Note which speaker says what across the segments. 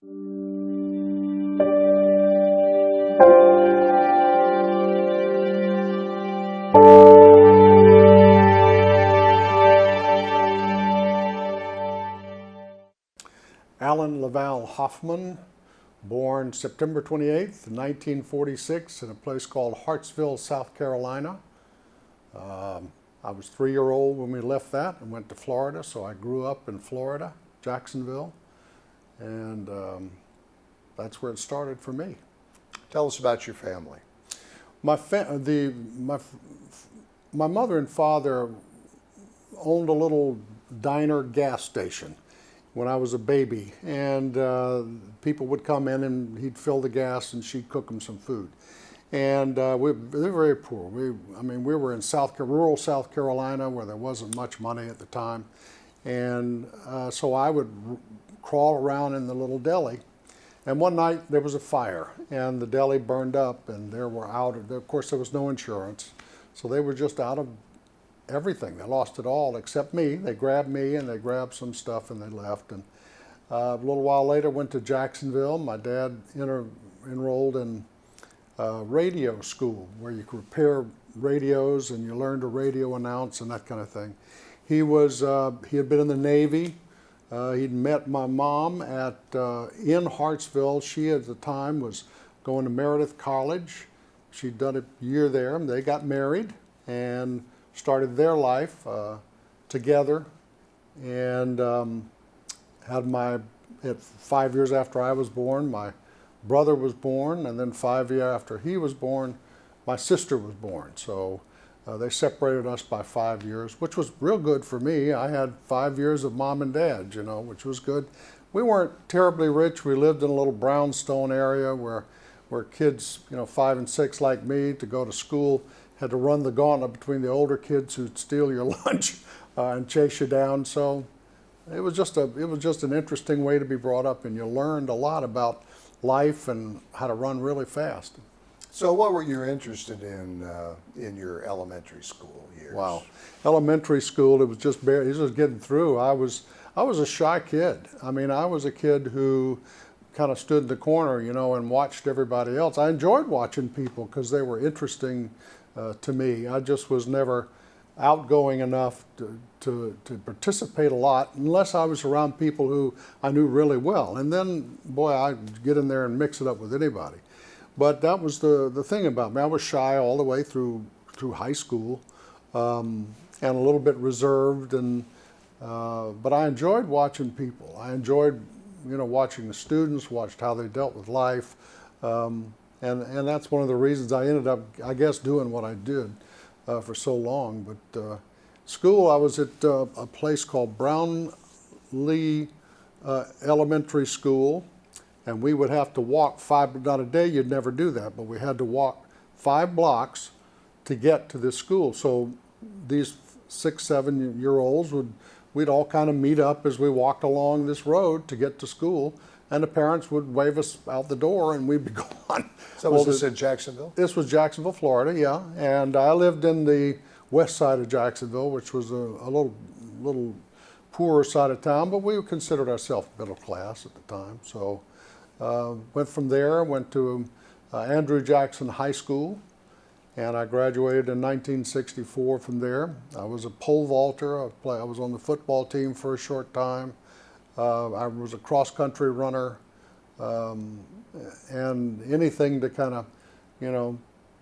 Speaker 1: Allan Hoffman, born September 28th, 1946 in a place called Hartsville, South Carolina. I was 3-year-old when we left that and went to Florida, so I grew up in Florida, Jacksonville, and that's where it started for me.
Speaker 2: Tell us about your family.
Speaker 1: My mother and father owned a little diner gas station when I was a baby, and people would come in and he'd fill the gas and she'd cook them some food. And they were very poor. We were in rural South Carolina where there wasn't much money at the time. And so I would crawl around in the little deli. And one night there was a fire and the deli burned up, and of course there was no insurance. So they were just out of everything. They lost it all except me. They grabbed me and they grabbed some stuff and they left. And a little while later went to Jacksonville. My dad enrolled in radio school where you could repair radios and you learned to radio announce and that kind of thing. He had been in the Navy. He'd met my mom in Hartsville. She at the time was going to Meredith College. She'd done a year there, and they got married and started their life together. And at 5 years after I was born, my brother was born, and then 5 years after he was born, my sister was born. So they separated us by 5 years, which was real good for me. I had 5 years of mom and dad, which was good. We weren't terribly rich. We lived in a little brownstone area where kids, 5 and 6 like me, to go to school had to run the gauntlet between the older kids who'd steal your lunch and chase you down. So it was just an interesting way to be brought up, and you learned a lot about life and how to run really fast.
Speaker 2: So what were you interested in your elementary school years?
Speaker 1: Wow, elementary school, it was just getting through. I was a shy kid. I was a kid who kind of stood in the corner, and watched everybody else. I enjoyed watching people because they were interesting to me. I just was never outgoing enough to participate a lot unless I was around people who I knew really well. And then, boy, I'd get in there and mix it up with anybody. But that was the thing about me. I was shy all the way through high school, and a little bit reserved. But I enjoyed watching people. I enjoyed, watching the students, watched how they dealt with life, and that's one of the reasons I ended up, I guess, doing what I did for so long. But school, I was at a place called Brownlee Elementary School. And we would have to walk not a day, you'd never do that, but we had to walk 5 blocks to get to this school. So these 6, 7-year-olds we'd all kind of meet up as we walked along this road to get to school, and the parents would wave us out the door and we'd be gone.
Speaker 2: So was this in Jacksonville?
Speaker 1: This was Jacksonville, Florida, yeah. And I lived in the west side of Jacksonville, which was a little poorer side of town, but we considered ourselves middle class at the time. So went from there, went to Andrew Jackson High School, and I graduated in 1964 from there. I was a pole vaulter. I was on the football team for a short time. I was a cross-country runner, and anything to kind of,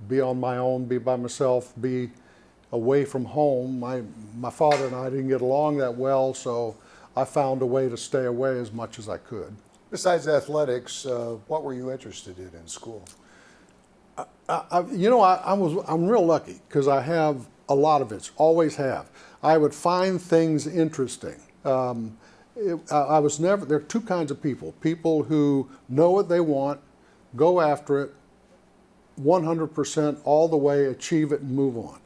Speaker 1: be on my own, be by myself, be away from home. My father and I didn't get along that well, so I found a way to stay away as much as I could.
Speaker 2: Besides athletics, what were you interested in school?
Speaker 1: I'm real lucky because I have a lot of it, always have. I would find things interesting. There are two kinds of people. People who know what they want, go after it, 100% all the way, achieve it and move on.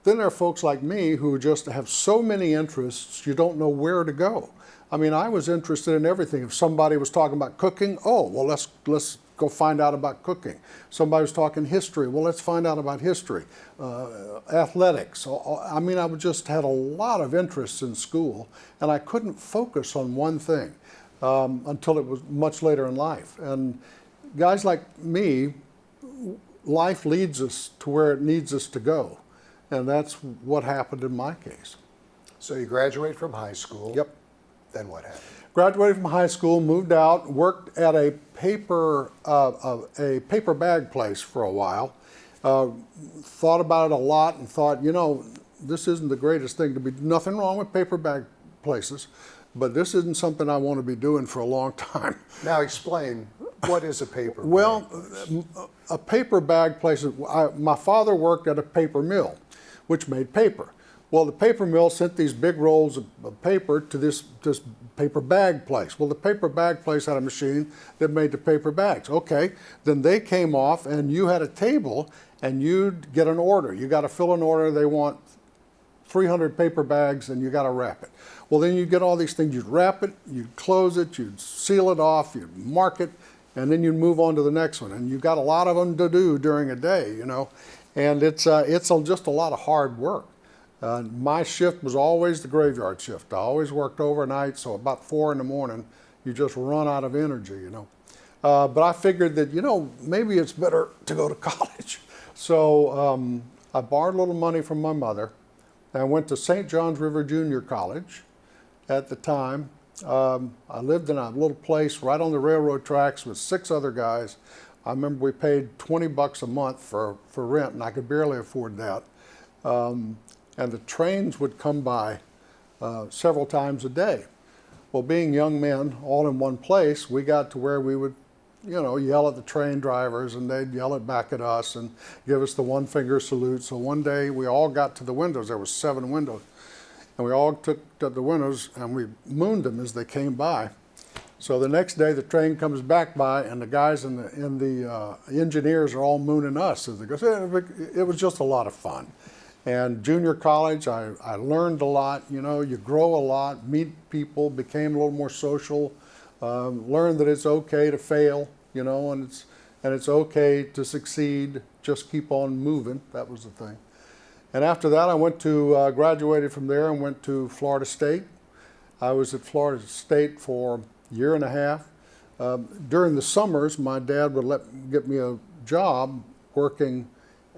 Speaker 1: Then there are folks like me who just have so many interests, you don't know where to go. I was interested in everything. If somebody was talking about cooking, let's go find out about cooking. Somebody was talking history, let's find out about history. Athletics. I just had a lot of interests in school, and I couldn't focus on one thing. until it was much later in life. And guys like me, life leads us to where it needs us to go. And that's what happened in my case.
Speaker 2: So you graduate from high school.
Speaker 1: Yep.
Speaker 2: Then what happened?
Speaker 1: Graduated from high school, moved out, worked at a paper bag place for a while. Thought about it a lot and thought, you know, this isn't the greatest thing to be. Nothing wrong with paper bag places, but this isn't something I want to be doing for a long time.
Speaker 2: Now explain, what is a paper bag
Speaker 1: Well,
Speaker 2: place?
Speaker 1: a paper bag place. My father worked at a paper mill, which made paper. Well, the paper mill sent these big rolls of paper to this paper bag place. Well, the paper bag place had a machine that made the paper bags. Okay, then they came off and you had a table and you'd get an order. You got to fill an order. They want 300 paper bags and you got to wrap it. Well, then you'd get all these things. You'd wrap it, you'd close it, you'd seal it off, you'd mark it, and then you'd move on to the next one. And you've got a lot of them to do during a day, you know. And it's just a lot of hard work. My shift was always the graveyard shift. I always worked overnight, so about 4 in the morning, you just run out of energy, you know. But I figured that, you know, maybe it's better to go to college. So I borrowed a little money from my mother and went to St. John's River Junior College at the time. I lived in a little place right on the railroad tracks with 6 other guys. I remember we paid $20 a month for rent, and I could barely afford that. And the trains would come by several times a day. Well, being young men all in one place, we got to where we would, you know, yell at the train drivers and they'd yell it back at us and give us the one finger salute. So one day we all got to the windows. There was 7 windows. And we all took to the windows and we mooned them as they came by. So the next day the train comes back by and the guys and the engineers are all mooning us as they go. It was just a lot of fun. And junior college, I learned a lot. You know, you grow a lot, meet people, became a little more social, learned that it's okay to fail, you know, and it's okay to succeed. Just keep on moving. That was the thing. And after that, I went to graduated from there and went to Florida State. I was at Florida State for a year and a half. During the summers, my dad would get me a job working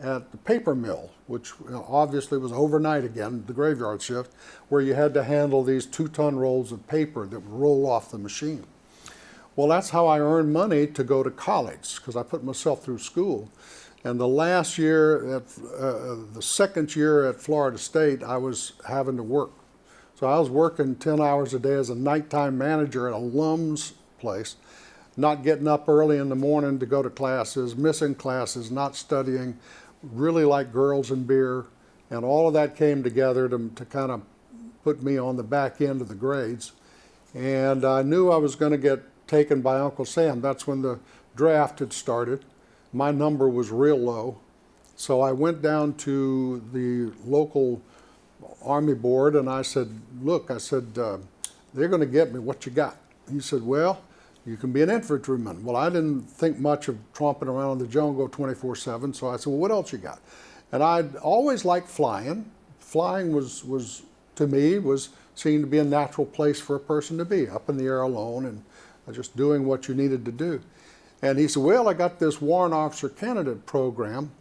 Speaker 1: at the paper mill, which obviously was overnight again, the graveyard shift, where you had to handle these 2-ton rolls of paper that would roll off the machine. Well, that's how I earned money to go to college, because I put myself through school. And the last year, the second year at Florida State, I was having to work. So I was working 10 hours a day as a nighttime manager at a alum's place, not getting up early in the morning to go to classes, missing classes, not studying, really like girls and beer, and all of that came together to kind of put me on the back end of the grades. And I knew I was going to get taken by Uncle Sam. That's when the draft had started. My number was real low. So I went down to the local Army board and I said, look, they're going to get me. What you got? He said, well, you can be an infantryman. Well, I didn't think much of tromping around in the jungle 24/7, so I said, well, what else you got? And I'd always liked flying. Flying was to me, seemed to be a natural place for a person to be, up in the air alone and just doing what you needed to do. And he said, well, I got this warrant officer candidate program.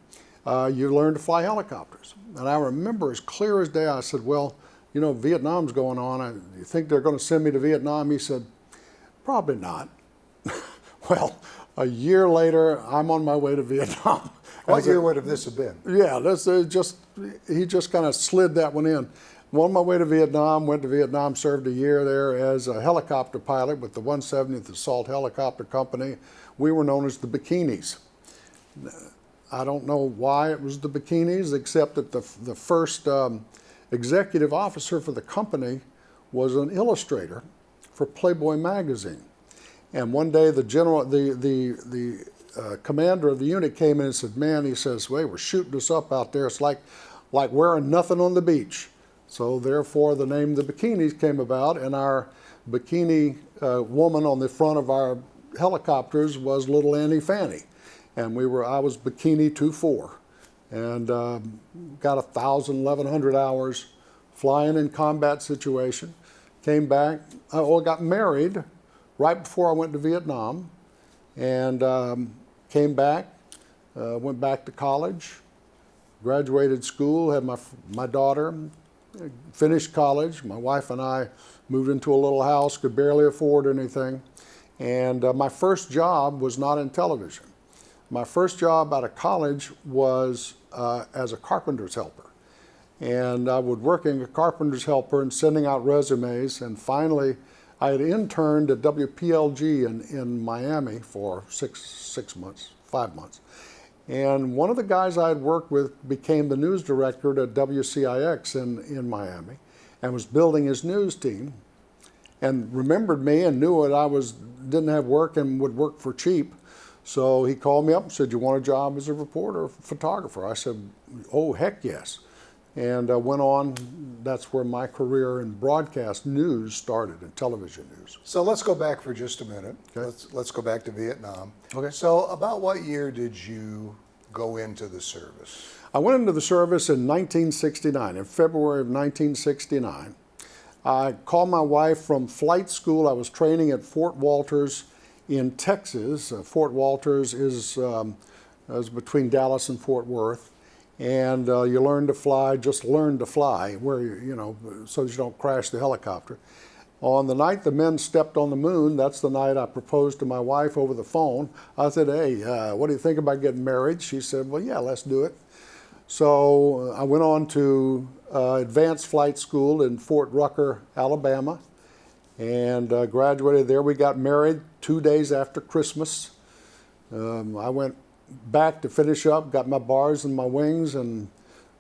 Speaker 1: You learn to fly helicopters. And I remember as clear as day, I said, well, you know, Vietnam's going on. You think they're going to send me to Vietnam? He said, probably not. Well, a year later, I'm on my way to Vietnam.
Speaker 2: What year would have this have been?
Speaker 1: Yeah, he just kind of slid that one in. I'm on my way to Vietnam, went to Vietnam, served a year there as a helicopter pilot with the 170th Assault Helicopter Company. We were known as the Bikinis. I don't know why it was the Bikinis, except that the first executive officer for the company was an illustrator for Playboy magazine. And one day the commander of the unit came in and said, man, he says, wait, we're shooting us up out there. It's like wearing nothing on the beach. So therefore the name The Bikinis came about, and our bikini woman on the front of our helicopters was Little Annie Fanny. And I was Bikini 2-4, and got 1,100 hours flying in combat situation. Came back, got married right before I went to Vietnam, and came back, went back to college, graduated school, had my daughter, finished college. My wife and I moved into a little house, could barely afford anything. And my first job was not in television. My first job out of college was as a carpenter's helper. And I was working a carpenter's helper and sending out resumes. And finally, I had interned at WPLG in Miami for 5 months. And one of the guys I had worked with became the news director at WCIX in Miami and was building his news team and remembered me and knew that I didn't have work and would work for cheap. So he called me up and said, "You want a job as a reporter or photographer?" I said, "Oh, heck yes." And went on. That's where my career in broadcast news started, in television news.
Speaker 2: So let's go back for just a minute.
Speaker 1: Okay.
Speaker 2: Let's go back to Vietnam.
Speaker 1: Okay.
Speaker 2: So about what year did you go into the service?
Speaker 1: I went into the service in 1969, in February of 1969. I called my wife from flight school. I was training at Fort Walters in Texas. Fort Walters is between Dallas and Fort Worth. And you learn to fly, just learn to fly, so that you don't crash the helicopter. On the night the men stepped on the moon, that's the night I proposed to my wife over the phone. I said, "Hey, what do you think about getting married?" She said, "Well, yeah, let's do it." So I went on to advanced flight school in Fort Rucker, Alabama, and graduated there. We got married 2 days after Christmas. I went back to finish up, got my bars and my wings, and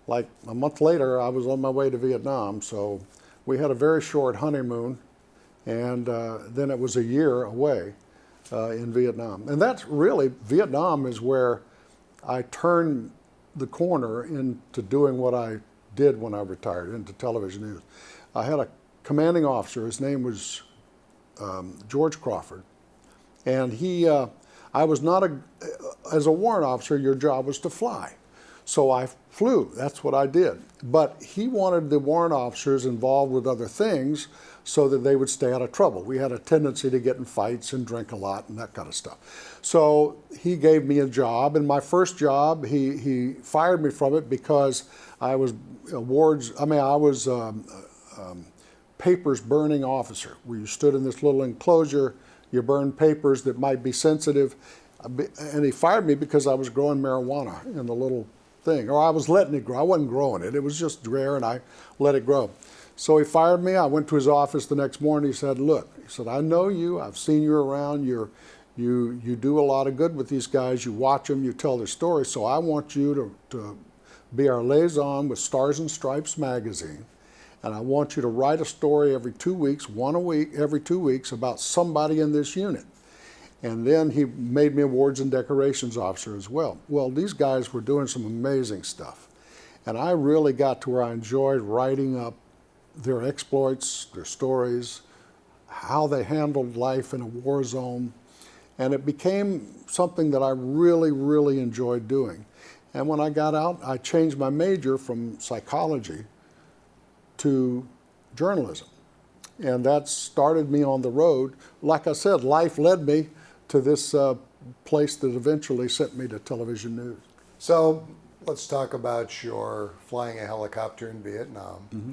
Speaker 1: like a month later, I was on my way to Vietnam. So we had a very short honeymoon, and then it was a year away in Vietnam. And that's really, Vietnam is where I turned the corner into doing what I did when I retired, into television news. I had a commanding officer, his name was George Crawford, and I was not as a warrant officer, your job was to fly. So I flew, that's what I did. But he wanted the warrant officers involved with other things so that they would stay out of trouble. We had a tendency to get in fights and drink a lot and that kind of stuff. So he gave me a job, and my first job, he fired me from it because I was papers burning officer, where you stood in this little enclosure, you burned papers that might be sensitive, and he fired me because I was growing marijuana in the little thing, or I was letting it grow. I wasn't growing it. It was just there, and I let it grow. So he fired me. I went to his office the next morning. He said, "Look," he said, "I know you. I've seen you around. You do a lot of good with these guys. You watch them. You tell their stories. So I want you to be our liaison with Stars and Stripes magazine. And I want you to write a story every 2 weeks, one a week, every 2 weeks, about somebody in this unit." And then he made me awards and decorations officer as well. Well, these guys were doing some amazing stuff. And I really got to where I enjoyed writing up their exploits, their stories, how they handled life in a war zone. And it became something that I really, really enjoyed doing. And when I got out, I changed my major from psychology to journalism. And that started me on the road. Like I said, life led me to this place that eventually sent me to television news.
Speaker 2: So let's talk about your flying a helicopter in Vietnam.
Speaker 1: Mm-hmm.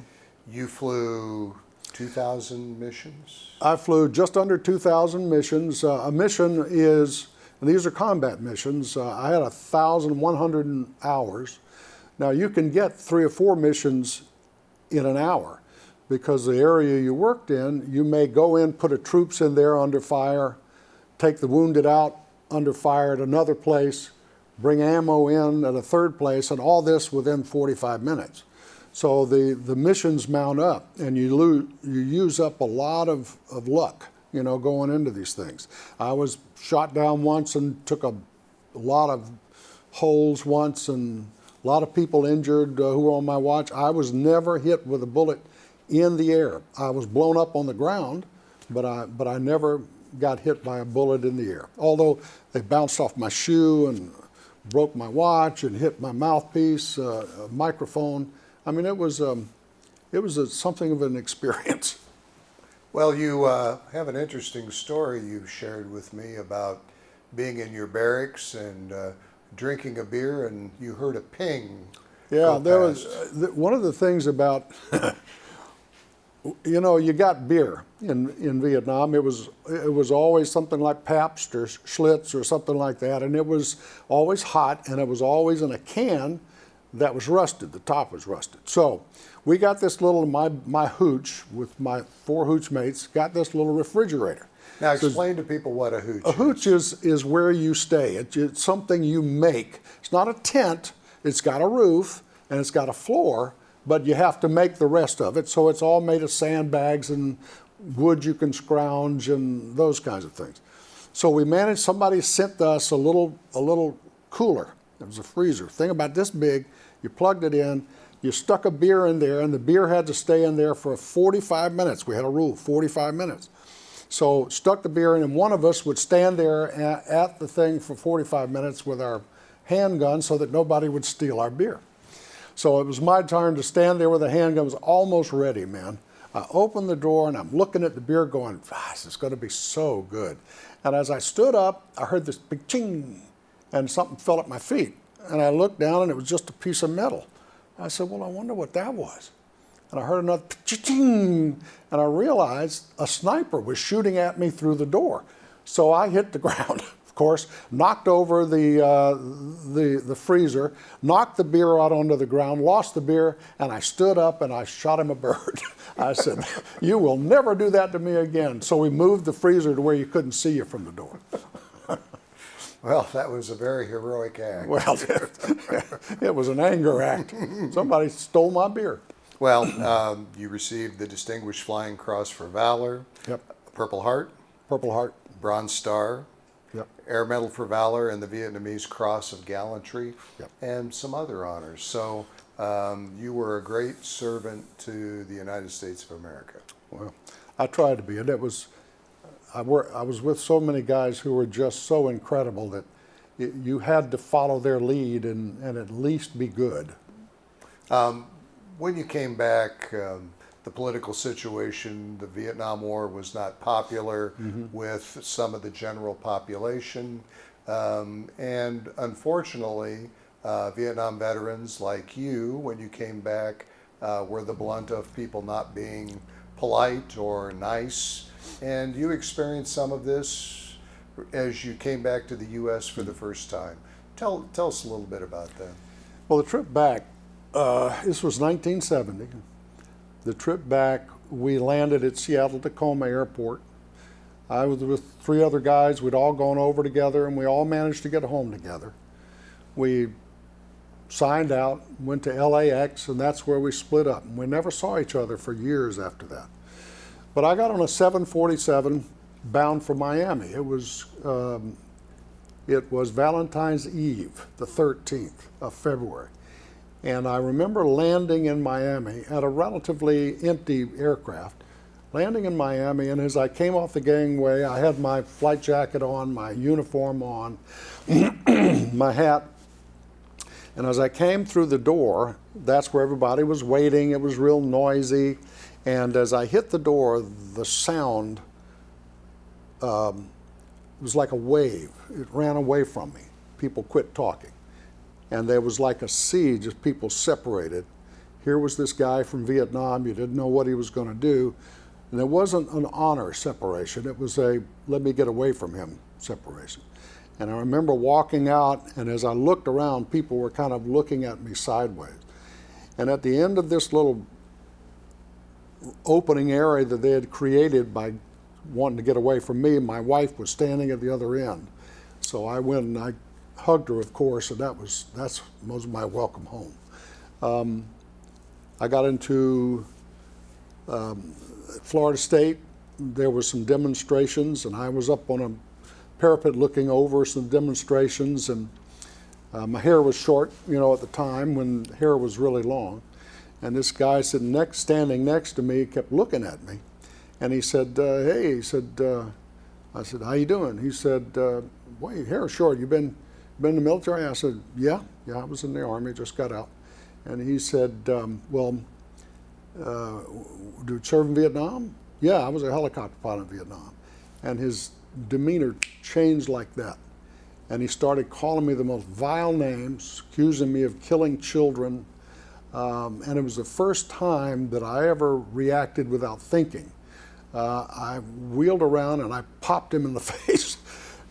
Speaker 2: You flew 2,000 missions?
Speaker 1: I flew just under 2,000 missions. A mission is, and these are combat missions, I had 1,100 hours. Now you can get 3 or 4 missions in an hour, because the area you worked in, you may go in, put troops in there under fire, take the wounded out under fire at another place, bring ammo in at a third place, and all this within 45 minutes. So the missions mount up, and you use up a lot of luck, going into these things. I was shot down once and took a lot of holes once, and a lot of people injured who were on my watch. I was never hit with a bullet in the air. I was blown up on the ground, but I never got hit by a bullet in the air. Although they bounced off my shoe and broke my watch and hit my mouthpiece, a microphone. I mean, it was something of an experience.
Speaker 2: Well, you have an interesting story you shared with me about being in your barracks and drinking a beer, and you heard a ping.
Speaker 1: Yeah,
Speaker 2: go
Speaker 1: there was
Speaker 2: past.
Speaker 1: one of the things about, you know, you got beer in Vietnam. It was always something like Pabst or Schlitz or something like that, and it was always hot, and it was always in a can that was rusted. The top was rusted. So we got this little, my hooch with my 4 hooch mates got this little refrigerator.
Speaker 2: Now explain to people what a hooch
Speaker 1: A hooch is where you stay. It's something you make. It's not a tent. It's got a roof and it's got a floor, but you have to make the rest of it. So it's all made of sandbags and wood you can scrounge and those kinds of things. So we managed, somebody sent us a little cooler. It was a freezer, thing about this big. You plugged it in, you stuck a beer in there, and the beer had to stay in there for 45 minutes. We had a rule, 45 minutes. So stuck the beer in, and one of us would stand there at the thing for 45 minutes with our handgun so that nobody would steal our beer. So it was my turn to stand there with a handgun. It was almost ready, man. I opened the door, and I'm looking at the beer going, this is going to be so good. And as I stood up, I heard this big ching, and something fell at my feet. And I looked down, and it was just a piece of metal. I said, well, I wonder what that was. And I heard another ching, and I realized a sniper was shooting at me through the door. So I hit the ground, of course, knocked over the freezer, knocked the beer out onto the ground, lost the beer, and I stood up and I shot him a bird. I said, you will never do that to me again. So we moved the freezer to where you couldn't see you from the door.
Speaker 2: Well, that was a very heroic act.
Speaker 1: Well, it was an anger act. Somebody stole my beer.
Speaker 2: Well, you received the Distinguished Flying Cross for Valor,
Speaker 1: Yep.
Speaker 2: Purple Heart,
Speaker 1: Purple Heart.
Speaker 2: Bronze Star,
Speaker 1: Yep.
Speaker 2: Air Medal for Valor, and the Vietnamese Cross of Gallantry,
Speaker 1: Yep.
Speaker 2: and some other honors. So you were a great servant to the United States of America.
Speaker 1: Well, I tried to be, and I was with so many guys who were just so incredible that you had to follow their lead and at least be good.
Speaker 2: When you came back, the political situation, the Vietnam War was not popular with some of the general population. And unfortunately, Vietnam veterans like you, when you came back, were the blunt of people not being polite or nice. And you experienced some of this as you came back to the U.S. for the first time. Tell us a little bit about that.
Speaker 1: Well, the trip back, this was 1970. The trip back, we landed at Seattle-Tacoma Airport. I was with 3 other guys. We'd all gone over together, and we all managed to get home together. We signed out, went to LAX, and that's where we split up. And we never saw each other for years after that. But I got on a 747 bound for Miami. It was Valentine's Eve, the 13th of February. And I remember landing in Miami at a relatively empty aircraft, landing in Miami, and as I came off the gangway, I had my flight jacket on, my uniform on, my hat. And as I came through the door, that's where everybody was waiting. It was real noisy. And as I hit the door, the sound was like a wave. It ran away from me. People quit talking. And there was like a sea, just people separated. Here was this guy from Vietnam. You didn't know what he was going to do. And it wasn't an honor separation. It was a let me get away from him separation. And I remember walking out, and as I looked around, people were kind of looking at me sideways. And at the end of this little opening area that they had created by wanting to get away from me, my wife was standing at the other end. So I went and I hugged her, of course, and that was my welcome home. I got into Florida State. There were some demonstrations, and I was up on a parapet looking over some demonstrations, and my hair was short, at the time when hair was really long. And this guy standing next to me kept looking at me. And he said, hey, I said, how you doing? He said, boy, your hair's short. You been in the military? I said, yeah, I was in the Army, just got out. And he said, well, do you serve in Vietnam? Yeah, I was a helicopter pilot in Vietnam. And his demeanor changed like that. And he started calling me the most vile names, accusing me of killing children. And it was the first time that I ever reacted without thinking. I wheeled around and I popped him in the face,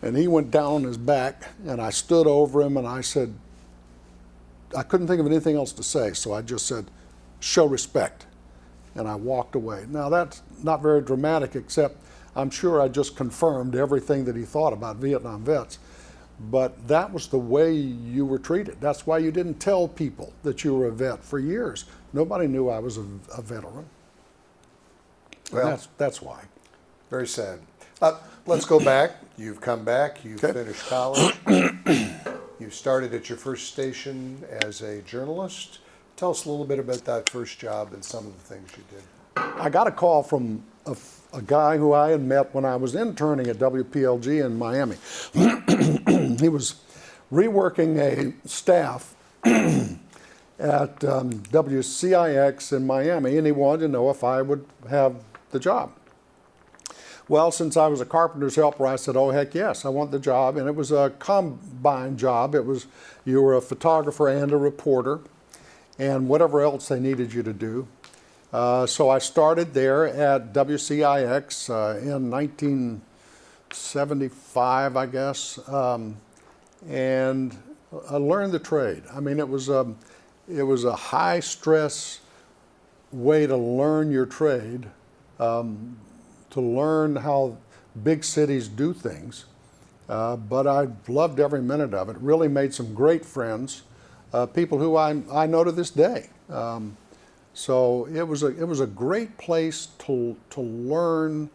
Speaker 1: and he went down on his back, and I stood over him and I said, I couldn't think of anything else to say, so I just said, "Show respect." And I walked away. Now that's not very dramatic, except I'm sure I just confirmed everything that he thought about Vietnam vets. But that was the way you were treated. That's why you didn't tell people that you were a vet for years. Nobody knew I was a veteran.
Speaker 2: Well,
Speaker 1: that's why.
Speaker 2: very sad. Let's go back. You've come back. You've finished college. You started at your first station as a journalist. Tell us a little bit about that first job and some of the things you did.
Speaker 1: I got a call from a guy who I had met when I was interning at WPLG in Miami. He was reworking a staff at WCIX in Miami, and he wanted to know if I would have the job. Well, since I was a carpenter's helper, I said, "Oh, heck yes, I want the job." And it was a combined job. You were a photographer and a reporter, and whatever else they needed you to do. So I started there at WCIX in 1975, I guess, and I learned the trade. I mean, it was a high stress way to learn your trade, to learn how big cities do things. But I loved every minute of it. Really made some great friends, people who I know to this day. So it was a great place to learn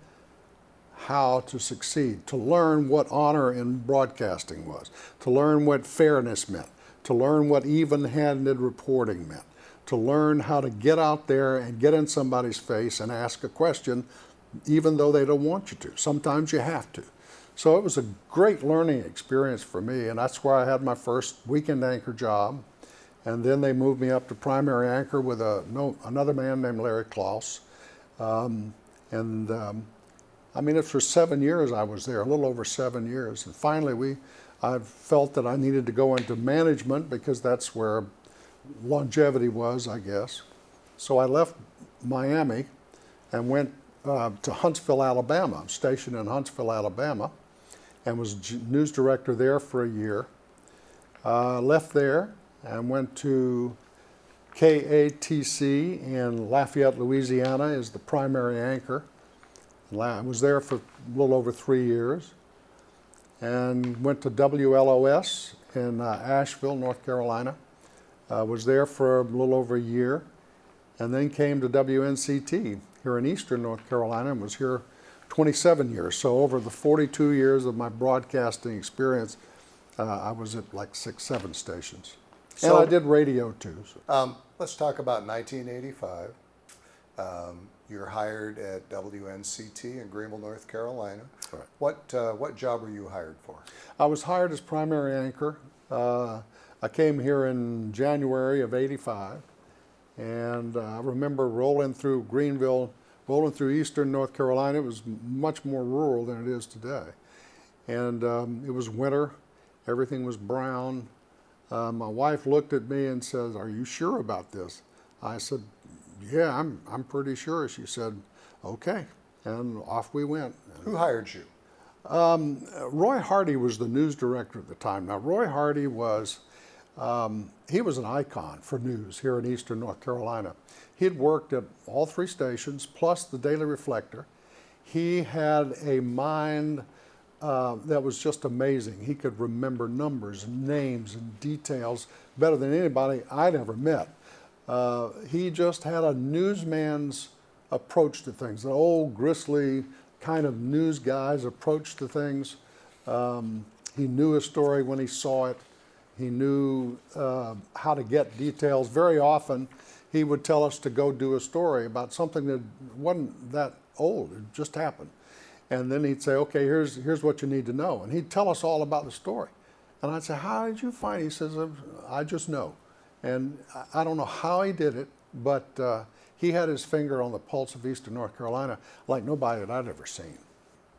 Speaker 1: how to succeed, to learn what honor in broadcasting was, to learn what fairness meant, to learn what even-handed reporting meant, to learn how to get out there and get in somebody's face and ask a question, even though they don't want you to. Sometimes you have to. So it was a great learning experience for me, and that's where I had my first weekend anchor job. And then they moved me up to primary anchor with another man named Larry Klaus. I mean, for 7 years I was there, a little over 7 years. And finally I felt that I needed to go into management because that's where longevity was, I guess. So I left Miami and went to Huntsville, Alabama. I'm stationed in Huntsville, Alabama, and was news director there for a year. Left there and went to KATC in Lafayette, Louisiana as the primary anchor. I was there for a little over 3 years, and went to WLOS in Asheville, North Carolina. Was there for a little over a year, and then came to WNCT here in Eastern North Carolina and was here 27 years. So over the 42 years of my broadcasting experience, I was at like 6, 7 stations. And I did radio too. So.
Speaker 2: Let's talk about 1985. You're hired at WNCT in Greenville, North Carolina.
Speaker 1: Right.
Speaker 2: What job were you hired for?
Speaker 1: I was hired as primary anchor. I came here in January of '85, and I remember rolling through Greenville, rolling through Eastern North Carolina. It was much more rural than it is today, and it was winter. Everything was brown. My wife looked at me and says, "Are you sure about this?" I said, "Yeah, I'm pretty sure." She said, "Okay," and off we went.
Speaker 2: Who hired you?
Speaker 1: Roy Hardy was the news director at the time. Now, Roy Hardy was he was an icon for news here in Eastern North Carolina. He had worked at all 3 stations plus the Daily Reflector. He had a mind that was just amazing. He could remember numbers and names and details better than anybody I'd ever met. He just had a newsman's approach to things, an old gristly kind of news guy's approach to things. He knew a story when he saw it. He knew how to get details. Very often he would tell us to go do a story about something that wasn't that old. It just happened. And then he'd say, "Okay, here's what you need to know." And he'd tell us all about the story. And I'd say, "How did you find it?" He says, "I just know." And I don't know how he did it, but he had his finger on the pulse of Eastern North Carolina like nobody that I'd ever seen.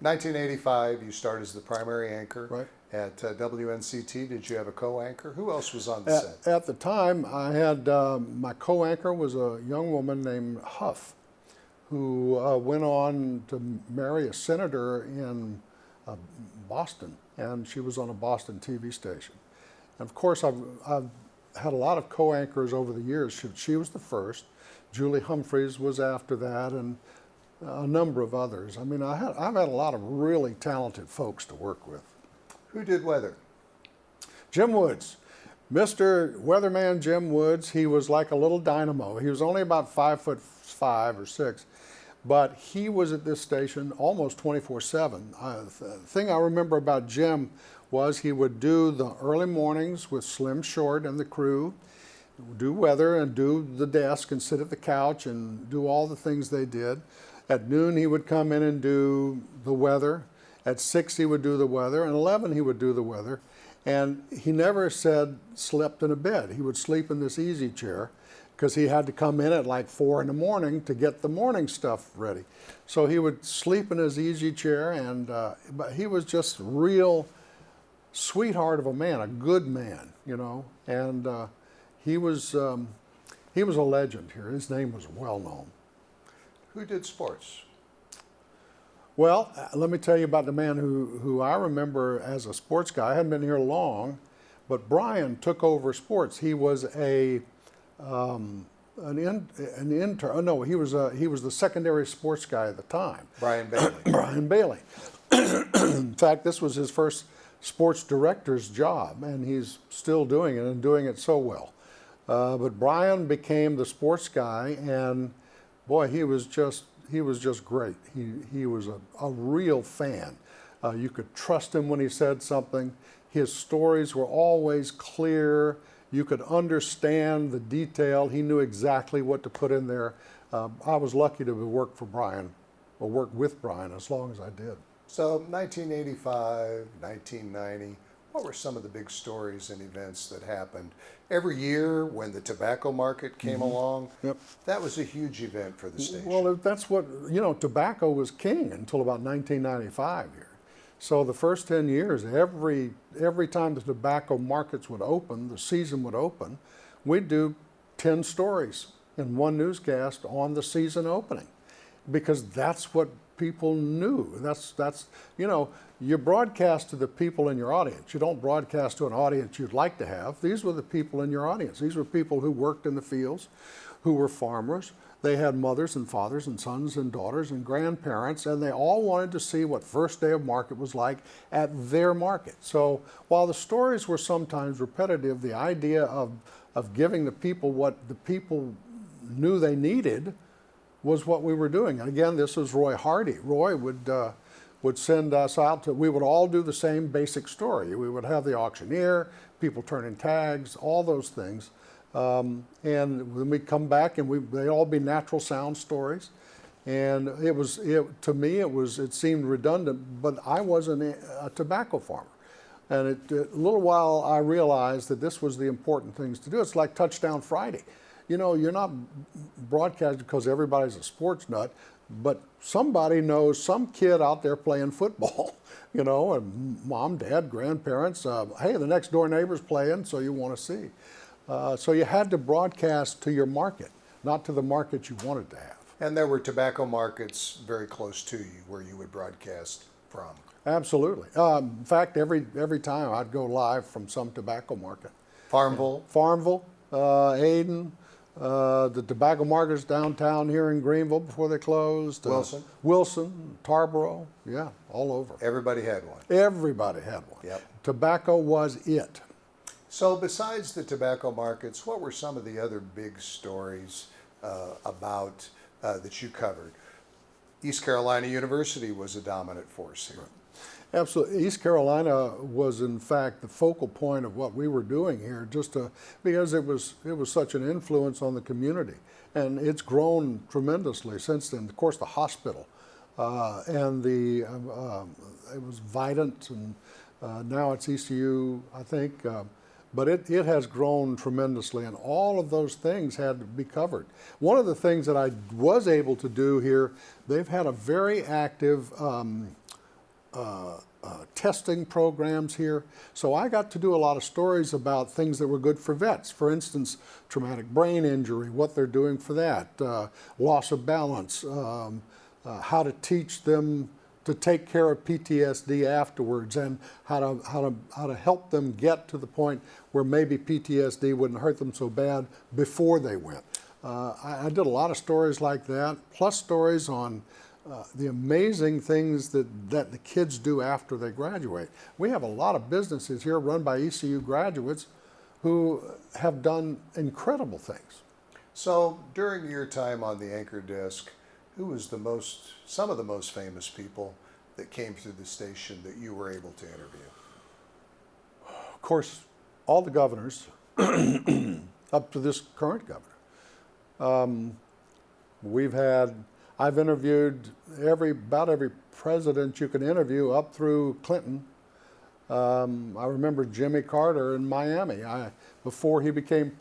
Speaker 2: 1985, you started as the primary anchor
Speaker 1: Right.
Speaker 2: at WNCT. Did you have a co-anchor? Who else was on the set?
Speaker 1: At the time, I had my co-anchor was a young woman named Huff, who went on to marry a senator in Boston, and she was on a Boston TV station. And of course, I've had a lot of co-anchors over the years. She was the first. Julie Humphreys was after that, and a number of others. I mean, I've had a lot of really talented folks to work with.
Speaker 2: Who did weather?
Speaker 1: Jim Woods, Mr. Weatherman Jim Woods. He was like a little dynamo. He was only about 5'5" or 6", but he was at this station almost 24/7. The thing I remember about Jim was he would do the early mornings with Slim Short and the crew, do weather and do the desk and sit at the couch and do all the things they did. At noon, he would come in and do the weather. At 6, he would do the weather. And 11, he would do the weather. And he never said slept in a bed. He would sleep in this easy chair because he had to come in at like 4 in the morning to get the morning stuff ready. So he would sleep in his easy chair, and but he was just real sweetheart of a man, a good man, you know. And he was a legend here. His name was well known.
Speaker 2: Who did sports?
Speaker 1: Well, let me tell you about the man who I remember as a sports guy. I hadn't been here long, but Brian took over sports. He was an intern. No, he was the secondary sports guy at the time.
Speaker 2: Brian Bailey.
Speaker 1: Brian Bailey. In fact, this was his first sports director's job, and he's still doing it and doing it so well. But Brian became the sports guy, and boy, he was just great. He was a real fan. You could trust him when he said something. His stories were always clear. You could understand the detail. He knew exactly what to put in there. I was lucky to work for Brian, or work with Brian as long as I did.
Speaker 2: So 1985, 1990, what were some of the big stories and events that happened? Every year when the tobacco market came along,
Speaker 1: Yep.
Speaker 2: that was a huge event for the station.
Speaker 1: Well, that's what, tobacco was king until about 1995 here. So the first 10 years, every time the tobacco markets would open, the season would open, we'd do 10 stories in one newscast on the season opening, because that's what people knew. That's you broadcast to the people in your audience. You don't broadcast to an audience you'd like to have. These were the people in your audience. These were people who worked in the fields, who were farmers. They had mothers and fathers and sons and daughters and grandparents, and they all wanted to see what first day of market was like at their market. So while the stories were sometimes repetitive, the idea of giving the people what the people knew they needed was what we were doing. And again, this was Roy Hardy. Roy would send us out we would all do the same basic story. We would have the auctioneer, people turning tags, all those things. And when we come back, and they'd all be natural sound stories. And to me, it seemed redundant, but I wasn't a tobacco farmer. And a little while I realized that this was the important things to do. It's like Touchdown Friday. You're not broadcasting because everybody's a sports nut, but somebody knows some kid out there playing football, and mom, dad, grandparents, hey, the next door neighbor's playing, so you want to see. So you had to broadcast to your market, not to the market you wanted to have.
Speaker 2: And there were tobacco markets very close to you where you would broadcast from.
Speaker 1: Absolutely. In fact, every time I'd go live from some tobacco market.
Speaker 2: Farmville?
Speaker 1: Farmville, Hayden, the tobacco markets downtown here in Greenville before they closed. Wilson, Tarboro, yeah, all over.
Speaker 2: Everybody had one.
Speaker 1: Everybody had one.
Speaker 2: Yep.
Speaker 1: Tobacco was it.
Speaker 2: So besides the tobacco markets, what were some of the other big stories about that you covered? East Carolina University was a dominant force here.
Speaker 1: Absolutely. East Carolina was, in fact, the focal point of what we were doing here, because it was such an influence on the community. And it's grown tremendously since then. Of course, the hospital and it was Vidant, and now it's ECU, I think. but it has grown tremendously, and all of those things had to be covered. One of the things that I was able to do here, they've had a very active testing programs here. So I got to do a lot of stories about things that were good for vets. For instance, traumatic brain injury, what they're doing for that, loss of balance, how to teach them to take care of PTSD afterwards, and how to help them get to the point where maybe PTSD wouldn't hurt them so bad before they went. I did a lot of stories like that, plus stories on the amazing things that the kids do after they graduate. We have a lot of businesses here run by ECU graduates who have done incredible things.
Speaker 2: So during your time on the anchor desk, who was some of the most famous people that came through the station that you were able to interview?
Speaker 1: Of course, all the governors, up to this current governor. I've interviewed about every president you can interview up through Clinton. I remember Jimmy Carter in Miami. Before he became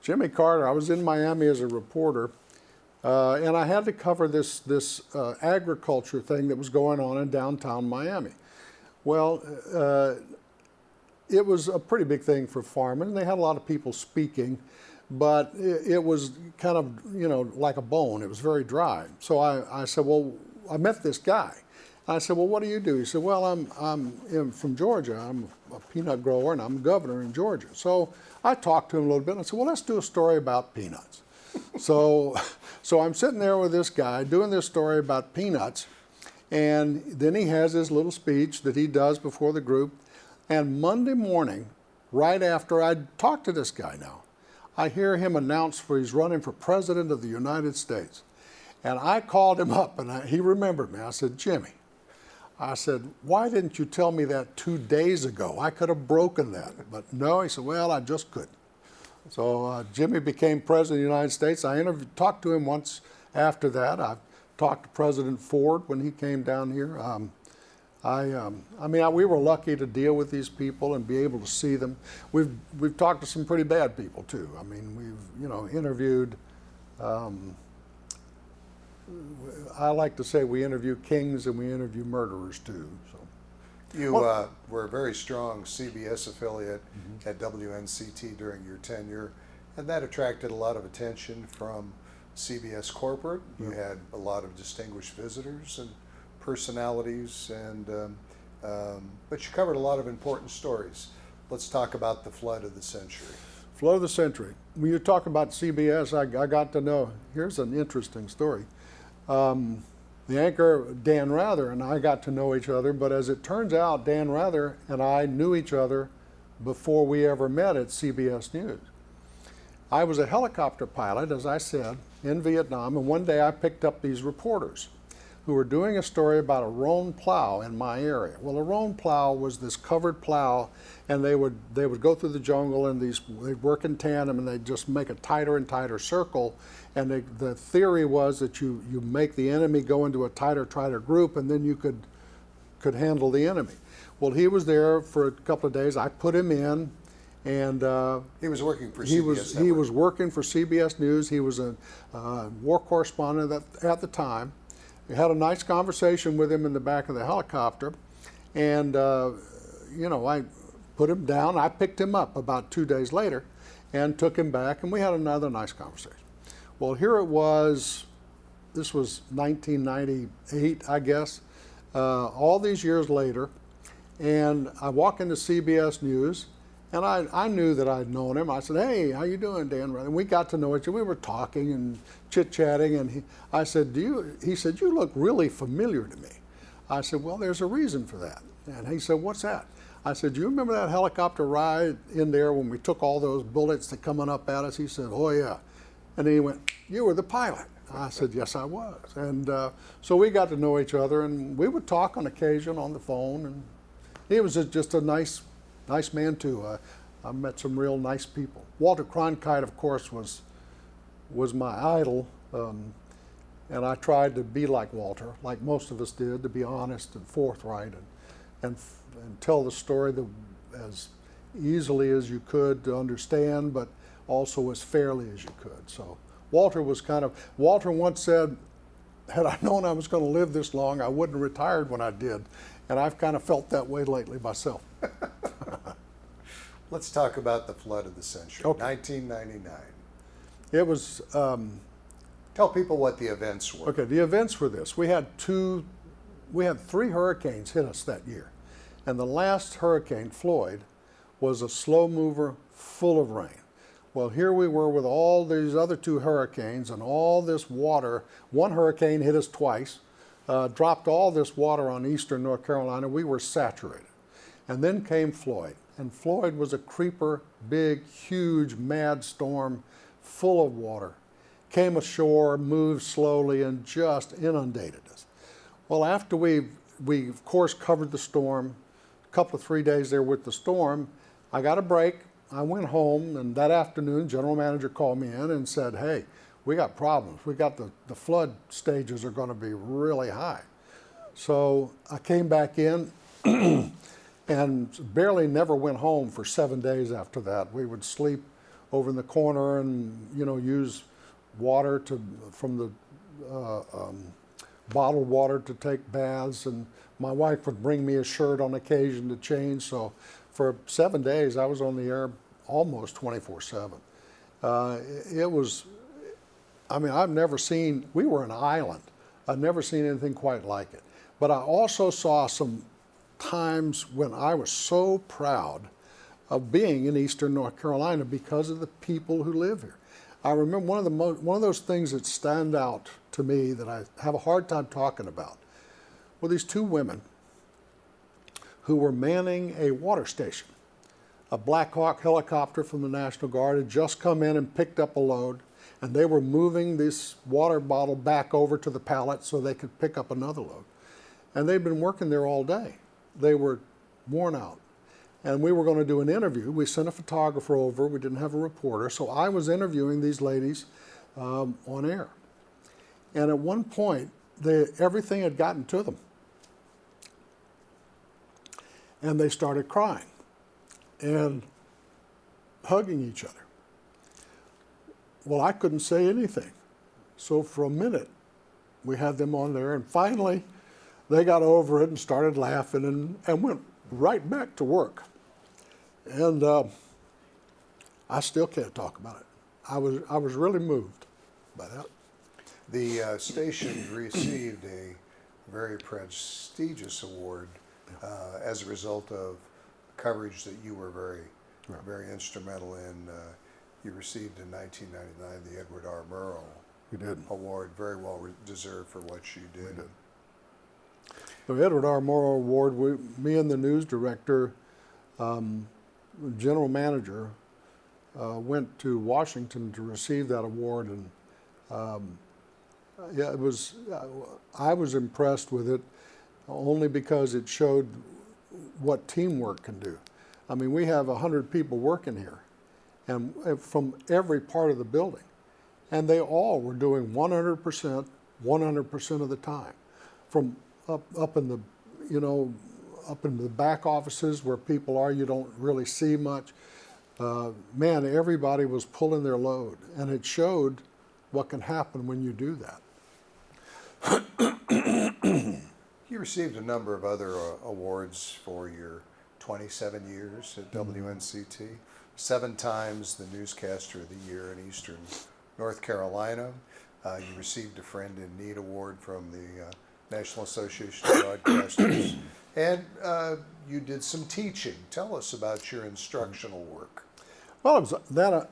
Speaker 1: Jimmy Carter, I was in Miami as a reporter, and I had to cover this agriculture thing that was going on in downtown Miami. Well, it was a pretty big thing for farming, and they had a lot of people speaking, but it was kind of, like a bone. It was very dry. So I said, well, I met this guy. I said, well, what do you do? He said, well, I'm from Georgia. I'm a peanut grower, and I'm governor in Georgia. So I talked to him a little bit, and I said, well, let's do a story about peanuts. So I'm sitting there with this guy doing this story about peanuts, and then he has his little speech that he does before the group. And Monday morning, right after I'd talked to this guy now, I hear him announce he's running for president of the United States. And I called him up, and he remembered me. I said, Jimmy, I said, why didn't you tell me that 2 days ago? I could have broken that. But no, he said, well, I just couldn't. So Jimmy became president of the United States. I talked to him once after that. I talked to President Ford when he came down here. We were lucky to deal with these people and be able to see them. We've talked to some pretty bad people too. I mean, we've interviewed. I like to say we interview kings and we interview murderers too. So.
Speaker 2: You were a very strong CBS affiliate at WNCT during your tenure, and that attracted a lot of attention from CBS corporate. You had a lot of distinguished visitors and personalities, but you covered a lot of important stories. Let's talk about the flood of the century.
Speaker 1: Flood of the century. When you talk about CBS, I got to know, here's an interesting story. The anchor, Dan Rather, and I got to know each other, but as it turns out, Dan Rather and I knew each other before we ever met at CBS News. I was a helicopter pilot, as I said, in Vietnam, and one day I picked up these reporters who were doing a story about a roan plow in my area. Well, a roan plow was this covered plow, and they would go through the jungle, and they'd work in tandem, and they'd just make a tighter and tighter circle. And the theory was that you make the enemy go into a tighter group, and then you could handle the enemy. Well, he was there for a couple of days. I put him in, and
Speaker 2: he was working for CBS.
Speaker 1: He was working for CBS News. He was a war correspondent at the time. We had a nice conversation with him in the back of the helicopter, and I put him down. I picked him up about 2 days later and took him back, and we had another nice conversation. Well, here it was, this was 1998, I guess, all these years later, and I walk into CBS News, and I knew that I'd known him. I said, hey, how you doing, Dan? And we got to know each other. We were talking and chit-chatting, and I said, he said, you look really familiar to me. I said, well, there's a reason for that. And he said, what's that? I said, do you remember that helicopter ride in there when we took all those bullets that coming up at us? He said, oh, yeah. And then he went, you were the pilot. I said, yes, I was. And so we got to know each other, and we would talk on occasion on the phone. And he was just a nice man, too. I met some real nice people. Walter Cronkite, of course, was my idol. And I tried to be like Walter, like most of us did, to be honest and forthright and tell the story as easily as you could to understand, but also as fairly as you could. So Walter once said, had I known I was going to live this long, I wouldn't have retired when I did. And I've kind of felt that way lately myself.
Speaker 2: Let's talk about the flood of the century,
Speaker 1: Okay.
Speaker 2: 1999.
Speaker 1: It was,
Speaker 2: Tell people what the events were.
Speaker 1: okay, the events were this. We had 3 hurricanes hit us that year. And the last hurricane, Floyd, was a slow mover full of rain. Well, here we were with all these other 2 hurricanes and all this water. One hurricane hit us twice, dropped all this water on eastern North Carolina. We were saturated. And then came Floyd. And Floyd was a creeper, big, huge, mad storm, full of water. Came ashore, moved slowly, and just inundated us. Well, after we of course covered the storm, a couple of 3 days there with the storm, I got a break. I went home, and that afternoon, general manager called me in and said, hey, we got problems. We got the flood stages are going to be really high. So I came back in and barely never went home for 7 days after that. We would sleep over in the corner and, use water from the bottled water to take baths, and my wife would bring me a shirt on occasion to change. So for 7 days, I was on the air almost 24/7. It was, I've never seen, we were an island. I've never seen anything quite like it. But I also saw some times when I was so proud of being in eastern North Carolina because of the people who live here. I remember one of those things that stand out to me that I have a hard time talking about were these 2 women who were manning a water station. A Black Hawk helicopter from the National Guard had just come in and picked up a load, and they were moving this water bottle back over to the pallet so they could pick up another load. And they'd been working there all day. They were worn out. And we were going to do an interview. We sent a photographer over. We didn't have a reporter. So I was interviewing these ladies on air. And at one point, everything had gotten to them. And they started crying and hugging each other. Well, I couldn't say anything. So for a minute, we had them on there. And finally, they got over it and started laughing and went right back to work. And I still can't talk about it. I was really moved by that.
Speaker 2: The station received a very prestigious award as a result of coverage that you were very instrumental in. You received in 1999 the Edward R. Murrow
Speaker 1: We did.
Speaker 2: Award, very well deserved for what you did.
Speaker 1: We did. The Edward R. Murrow Award, me and the news director, general manager, went to Washington to receive that award, and yeah, it was. I was impressed with it, only because it showed what teamwork can do. I mean, we have 100 people working here, and from every part of the building, and they all were doing 100%, 100% of the time, from up in the, up in the back offices where people are, you don't really see much. Man, everybody was pulling their load, and it showed what can happen when you do that.
Speaker 2: You received a number of other awards for your 27 years at WNCT. 7 times the Newscaster of the Year in Eastern North Carolina. You received a Friend in Need Award from the National Association of Broadcasters. And you did some teaching. Tell us about your instructional work.
Speaker 1: Well,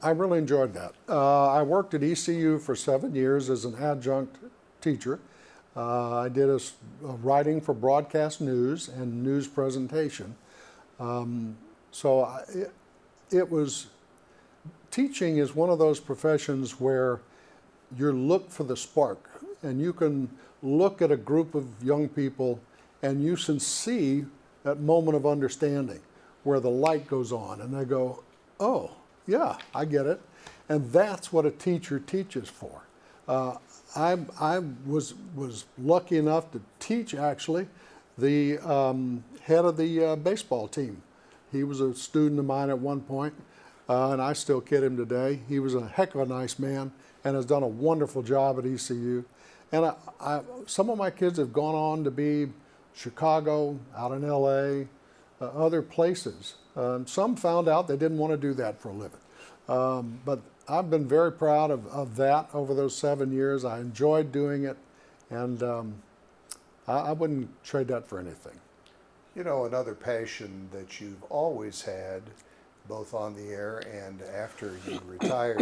Speaker 1: I really enjoyed that. I worked at ECU for 7 years as an adjunct teacher. I did a writing for broadcast news and news presentation. Teaching is one of those professions where you look for the spark, and you can look at a group of young people and you can see that moment of understanding where the light goes on and they go, oh, yeah, I get it. And that's what a teacher teaches for. I was lucky enough to teach, actually, the head of the baseball team He was a student of mine at one point, and I still kid him today. He was a heck of a nice man and has done a wonderful job at ECU. And some of my kids have gone on to be Chicago, out in LA, other places. Some found out they didn't want to do that for a living. But I've been very proud of that over those 7 years. I enjoyed doing it, and I wouldn't trade that for anything.
Speaker 2: You know, another passion that you've always had, both on the air and after you retired,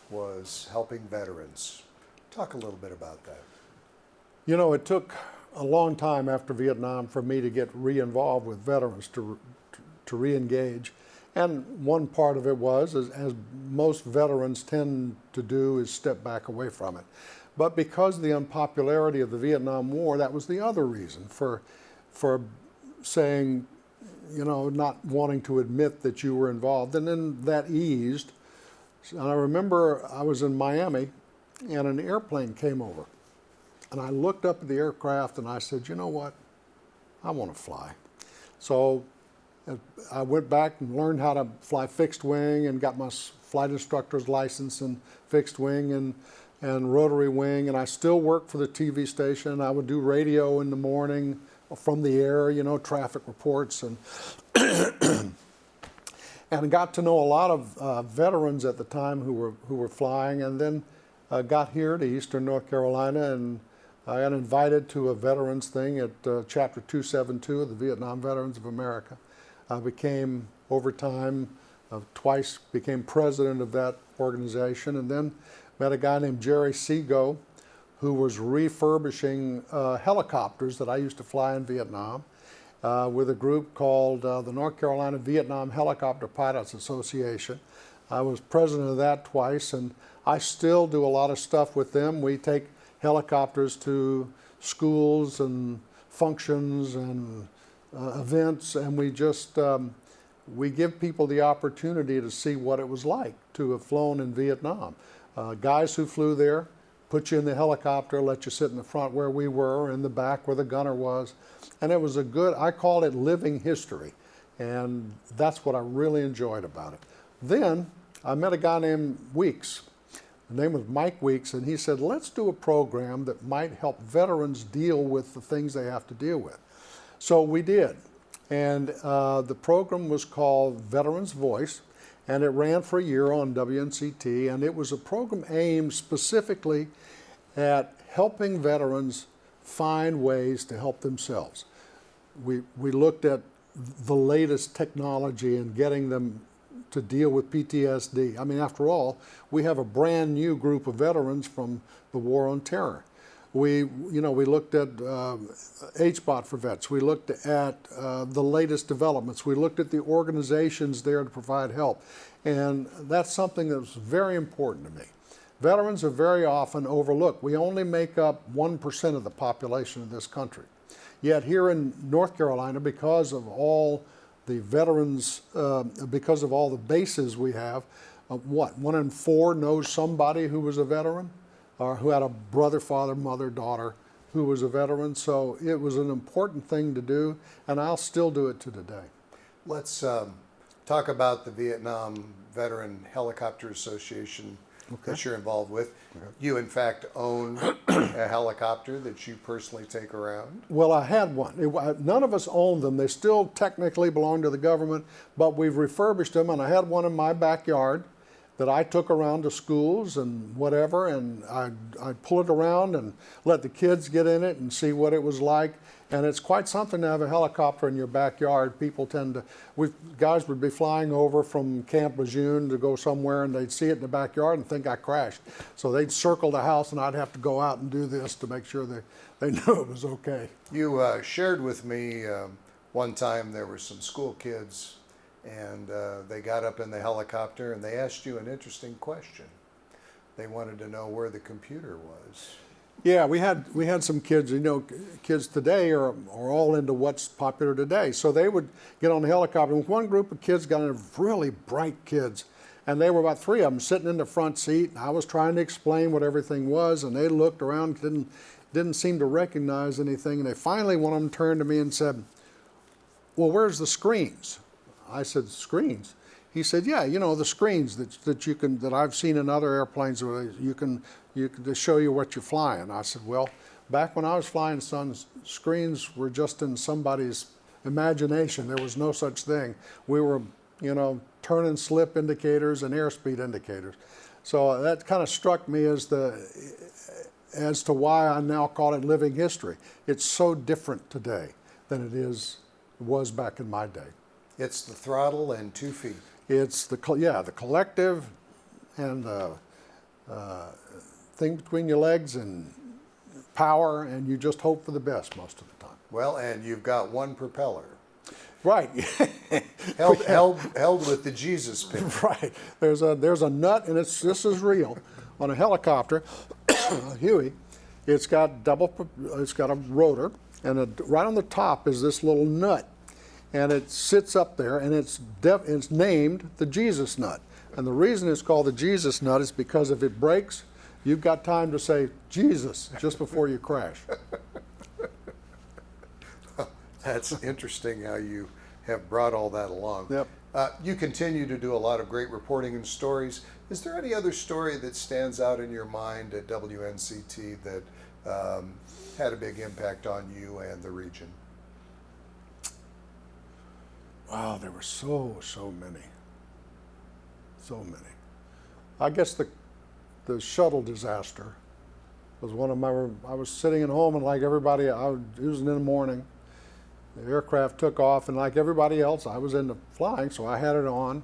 Speaker 2: was helping veterans. Talk a little bit about that.
Speaker 1: You know, it took a long time after Vietnam for me to get re-involved with veterans, to re-engage. And one part of it was, as most veterans tend to do, is step back away from it. But because of the unpopularity of the Vietnam War, that was the other reason for saying, you know, not wanting to admit that you were involved. And then that eased. And I remember I was in Miami and an airplane came over. And I looked up at the aircraft and I said, you know what? I want to fly. So I went back and learned how to fly fixed wing and got my flight instructor's license in fixed wing and rotary wing. And I still work for the TV station. I would do radio in the morning from the air, you know, traffic reports, and and got to know a lot of veterans at the time who were flying, and then got here to Eastern North Carolina, and I got invited to a veterans thing at Chapter 272 of the Vietnam Veterans of America. I became, over time, twice became president of that organization, and then met a guy named Jerry Seago, who was refurbishing helicopters that I used to fly in Vietnam with a group called the North Carolina Vietnam Helicopter Pilots Association. I was president of that twice, and I still do a lot of stuff with them. We take helicopters to schools and functions and events, and we just we give people the opportunity to see what it was like to have flown in Vietnam. Guys who flew there put you in the helicopter, let you sit in the front where we were, in the back where the gunner was. And it was a good, I call it living history. And that's what I really enjoyed about it. Then I met a guy named Weeks. The name was Mike Weeks, and he said, let's do a program that might help veterans deal with the things they have to deal with. So we did. And the program was called Veterans Voice, and it ran for a year on WNCT, and it was a program aimed specifically at helping veterans find ways to help themselves. We looked at the latest technology and getting them to deal with PTSD. I mean, after all, we have a brand new group of veterans from the War on Terror. We looked at HBOT for vets. We looked at the latest developments. We looked at the organizations there to provide help. And that's something that was very important to me. Veterans are very often overlooked. We only make up 1% of the population of this country. Yet here in North Carolina, because of all the veterans, because of all the bases we have, 1 in 4 knows somebody who was a veteran, or who had a brother, father, mother, daughter who was a veteran. So it was an important thing to do, and I'll still do it to today.
Speaker 2: Let's talk about the Vietnam Veteran Helicopter Association that you're involved with. Okay. You, in fact, own a helicopter that you personally take around?
Speaker 1: Well, I had one. None of us owned them. They still technically belong to the government, but we've refurbished them, and I had one in my backyard that I took around to schools and whatever, and I'd pull it around and let the kids get in it and see what it was like. And it's quite something to have a helicopter in your backyard. People tend to, guys would be flying over from Camp Lejeune to go somewhere, and they'd see it in the backyard and think I crashed. So they'd circle the house, and I'd have to go out and do this to make sure they knew it was okay.
Speaker 2: You shared with me one time there were some school kids, and they got up in the helicopter and they asked you an interesting question. They wanted to know where the computer was.
Speaker 1: Yeah, we had some kids. You know, kids today are all into what's popular today. So they would get on the helicopter. And one group of kids got in, really bright kids, and they were about 3 of them sitting in the front seat. And I was trying to explain what everything was, and they looked around, didn't seem to recognize anything. And they finally, one of them turned to me and said, "Well, where's the screens?" I said, screens? He said, yeah, you know, the screens that I've seen in other airplanes where you can to show you what you're flying. I said, well, back when I was flying, son, screens were just in somebody's imagination. There was no such thing. We were, you know, turn and slip indicators and airspeed indicators. So that kind of struck me as to why I now call it living history. It's so different today than it was back in my day.
Speaker 2: It's the throttle and 2 feet.
Speaker 1: It's the collective and the thing between your legs and power, and you just hope for the best most of the time.
Speaker 2: Well, and you've got one propeller.
Speaker 1: Right.
Speaker 2: held with the Jesus pin.
Speaker 1: Right. There's a nut, and this is real. On a helicopter, Huey, it's got a rotor, and right on the top is this little nut, and it sits up there, and it's named the Jesus nut. And the reason it's called the Jesus nut is because if it breaks, you've got time to say Jesus just before you crash.
Speaker 2: That's interesting how you have brought all that along.
Speaker 1: Yep.
Speaker 2: You continue to do a lot of great reporting and stories. Is there any other story that stands out in your mind at WNCT that had a big impact on you and the region?
Speaker 1: Wow, there were so many. So many. I guess the shuttle disaster was one of I was sitting at home, and like everybody, it was in the morning. The aircraft took off, and like everybody else, I was into flying, so I had it on.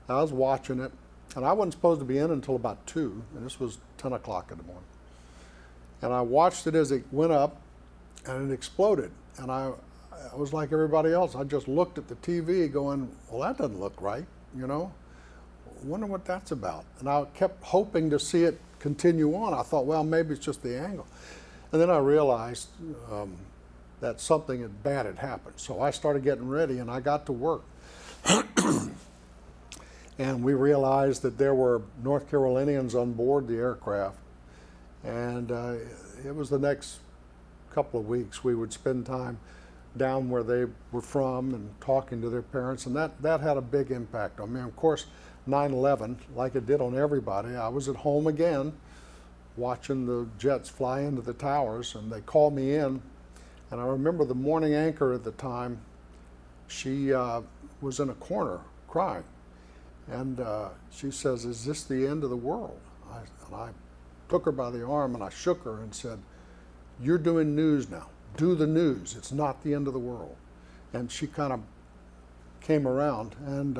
Speaker 1: I was watching it, and I wasn't supposed to be in until about 2, and this was 10 o'clock in the morning. And I watched it as it went up, and it exploded. And I was like everybody else. I just looked at the TV going, well, that doesn't look right, you know? Wonder what that's about. And I kept hoping to see it continue on. I thought, well, maybe it's just the angle. And then I realized that something bad had happened. So I started getting ready, and I got to work. And we realized that there were North Carolinians on board the aircraft. And it was the next couple of weeks we would spend time down where they were from and talking to their parents. And that had a big impact on me. Of course, 9/11, like it did on everybody, I was at home again watching the jets fly into the towers, and they called me in. And I remember the morning anchor at the time, she was in a corner crying. And she says, is this the end of the world? And I took her by the arm and I shook her and said, you're doing news now. Do the news. It's not the end of the world. And she kind of came around, and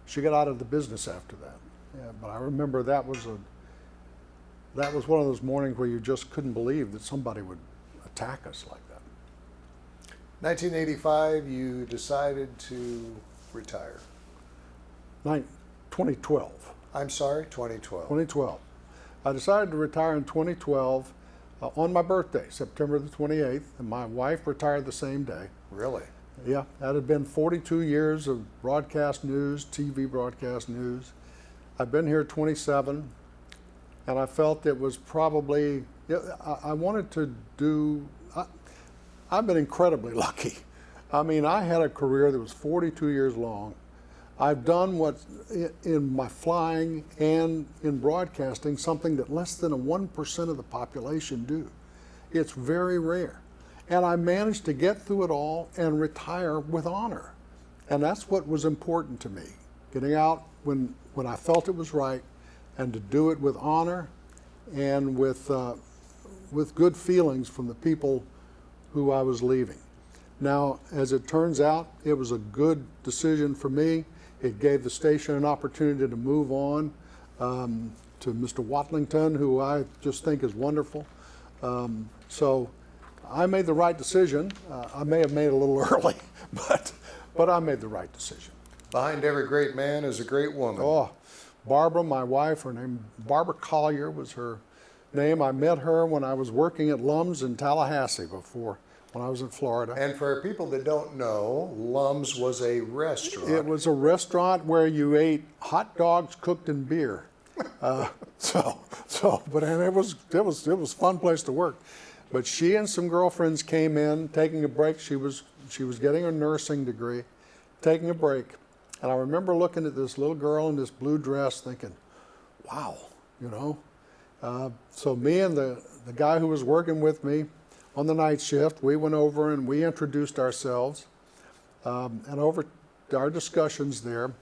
Speaker 1: she got out of the business after that. Yeah, but I remember that was one of those mornings where you just couldn't believe that somebody would attack us like that.
Speaker 2: 1985, you decided to retire.
Speaker 1: 2012.
Speaker 2: I'm sorry, 2012.
Speaker 1: 2012. I decided to retire in 2012 on my birthday, September the 28th, and my wife retired the same day.
Speaker 2: Really?
Speaker 1: Yeah, that had been 42 years of broadcast news, TV broadcast news. I've been here 27, and I felt it was probably, I wanted to do, I've been incredibly lucky. I mean, I had a career that was 42 years long. I've done what, in my flying and in broadcasting, something that less than 1% of the population do. It's very rare. And I managed to get through it all and retire with honor. And that's what was important to me, getting out when I felt it was right, and to do it with honor and with good feelings from the people who I was leaving. Now, as it turns out, it was a good decision for me. It gave the station an opportunity to move on to Mr. Watlington, who I just think is wonderful. So I made the right decision. I may have made it a little early, but I made the right decision.
Speaker 2: Behind every great man is a great woman.
Speaker 1: Oh, Barbara, my wife, her name, Barbara Collier was her name. I met her when I was working at Lum's in Tallahassee before, when I was in Florida.
Speaker 2: And for people that don't know, Lum's was a restaurant.
Speaker 1: It was a restaurant where you ate hot dogs cooked in beer. But it was a fun place to work. But she and some girlfriends came in, taking a break. She was getting her nursing degree, taking a break, And I remember looking at this little girl in this blue dress thinking, wow, you know. So me and the guy who was working with me on the night shift, we went over and we introduced ourselves. And over our discussions there,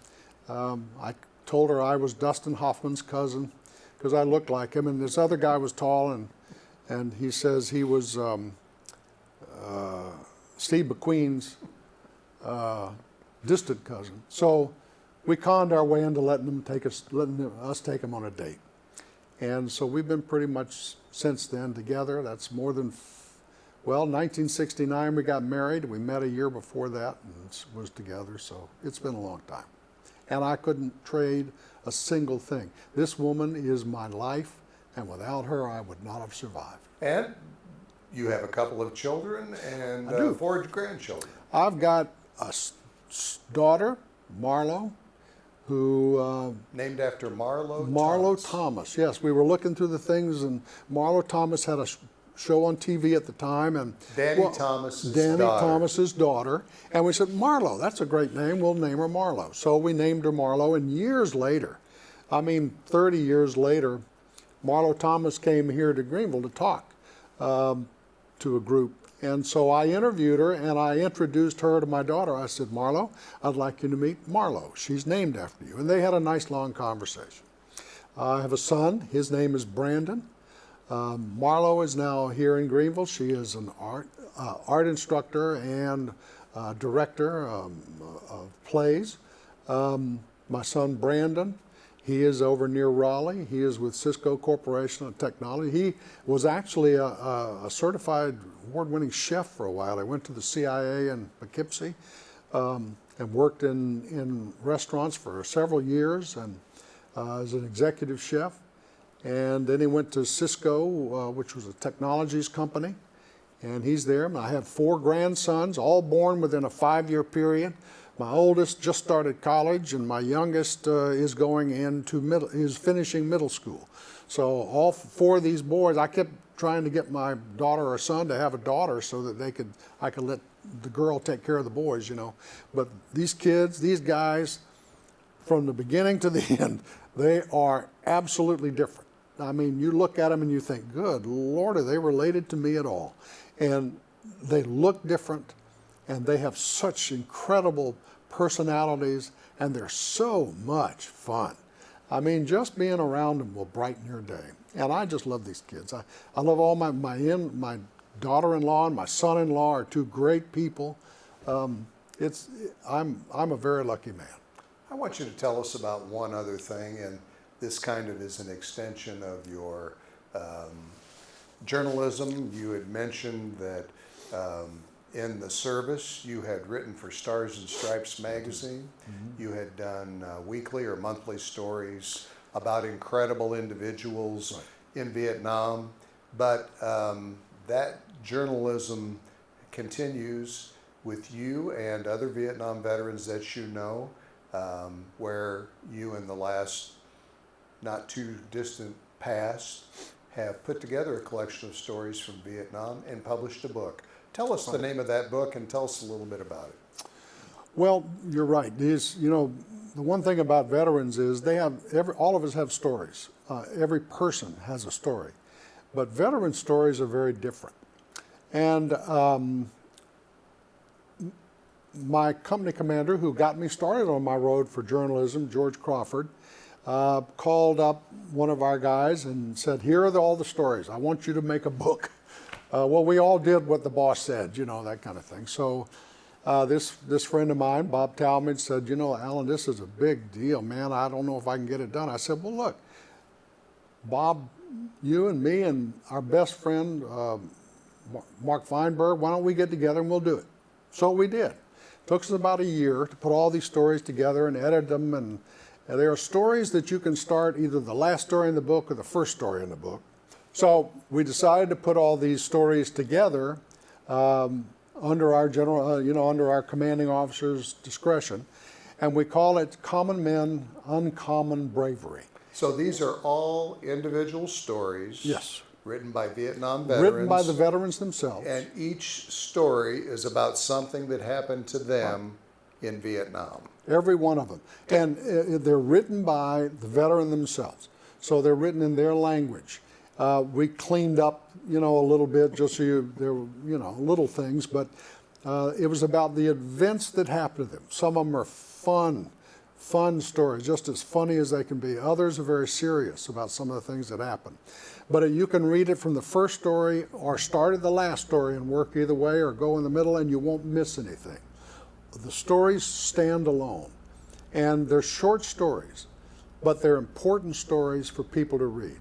Speaker 1: I told her I was Dustin Hoffman's cousin because I looked like him. And this other guy was tall, and he says he was Steve McQueen's distant cousin. So we conned our way into letting us take him on a date. And so we've been pretty much since then together. That's more than, 1969 we got married. We met a year before that and was together. So it's been a long time. And I couldn't trade a single thing. This woman is my life, and without her, I would not have survived.
Speaker 2: And you have a couple of children and 4 grandchildren.
Speaker 1: I've got a daughter, Marlo, who...
Speaker 2: named after Marlo
Speaker 1: Thomas. Yes, we were looking through the things, and Marlo Thomas had a show on TV at the time. And
Speaker 2: Danny Thomas's
Speaker 1: daughter. And we said, Marlo, that's a great name. We'll name her Marlo. So we named her Marlo, and years later, 30 years later, Marlo Thomas came here to Greenville to talk to a group. And so I interviewed her, and I introduced her to my daughter. I said, Marlo, I'd like you to meet Marlo. She's named after you. And they had a nice long conversation. I have a son. His name is Brandon. Marlo is now here in Greenville. She is an art instructor and director of plays. My son Brandon, he is over near Raleigh. He is with Cisco Corporation of Technology. He was actually a certified award-winning chef for a while. He went to the CIA in Poughkeepsie and worked in restaurants for several years and as an executive chef. And then he went to Cisco, which was a technologies company, and he's there. I have 4 grandsons, all born within a 5-year period. My oldest just started college, and my youngest is finishing middle school. So all 4 of these boys, I kept trying to get my daughter or son to have a daughter so that I could let the girl take care of the boys, you know. But these kids, these guys, from the beginning to the end, they are absolutely different. I mean, you look at them and you think, good Lord, are they related to me at all? And they look different, and they have such incredible personalities, and they're so much fun. I mean, just being around them will brighten your day. And I just love these kids. I love all my daughter-in-law and my son-in-law are 2 great people. I'm a very lucky man.
Speaker 2: I want you to tell us about one other thing, and this kind of is an extension of your journalism. You had mentioned that in the service you had written for Stars and Stripes magazine. Mm-hmm. You had done weekly or monthly stories about incredible individuals in Vietnam. But that journalism continues with you and other Vietnam veterans that you know, where you in the last not too distant past have put together a collection of stories from Vietnam and published a book. Tell us the name of that book and tell us a little bit about it.
Speaker 1: Well, you're right. The one thing about veterans is all of us have stories. Every person has a story. But veteran stories are very different. And my company commander, who got me started on my road for journalism, George Crawford, called up one of our guys and said, here are all the stories. I want you to make a book. Well, we all did what the boss said, that kind of thing. So this friend of mine, Bob Talmadge, said, Allan, this is a big deal, man. I don't know if I can get it done. I said, well, look, Bob, you and me and our best friend, Mark Feinberg, why don't we get together and we'll do it? So we did. Took us about a year to put all these stories together and edit them, and there are stories that you can start either the last story in the book or the first story in the book. So we decided to put all these stories together under our under our commanding officer's discretion, and we call it Common Men, Uncommon Bravery.
Speaker 2: So these are all individual stories.
Speaker 1: Yes.
Speaker 2: Written by Vietnam veterans.
Speaker 1: Written by the veterans themselves.
Speaker 2: And each story is about something that happened to them in Vietnam.
Speaker 1: Every one of them. And they're written by the veteran themselves. So they're written in their language. We cleaned up, a little bit, just so there were, little things, but it was about the events that happened to them. Some of them are fun stories, just as funny as they can be. Others are very serious about some of the things that happen. But you can read it from the first story or start at the last story and work either way, or go in the middle, and you won't miss anything. The stories stand alone, and they're short stories, but they're important stories for people to read.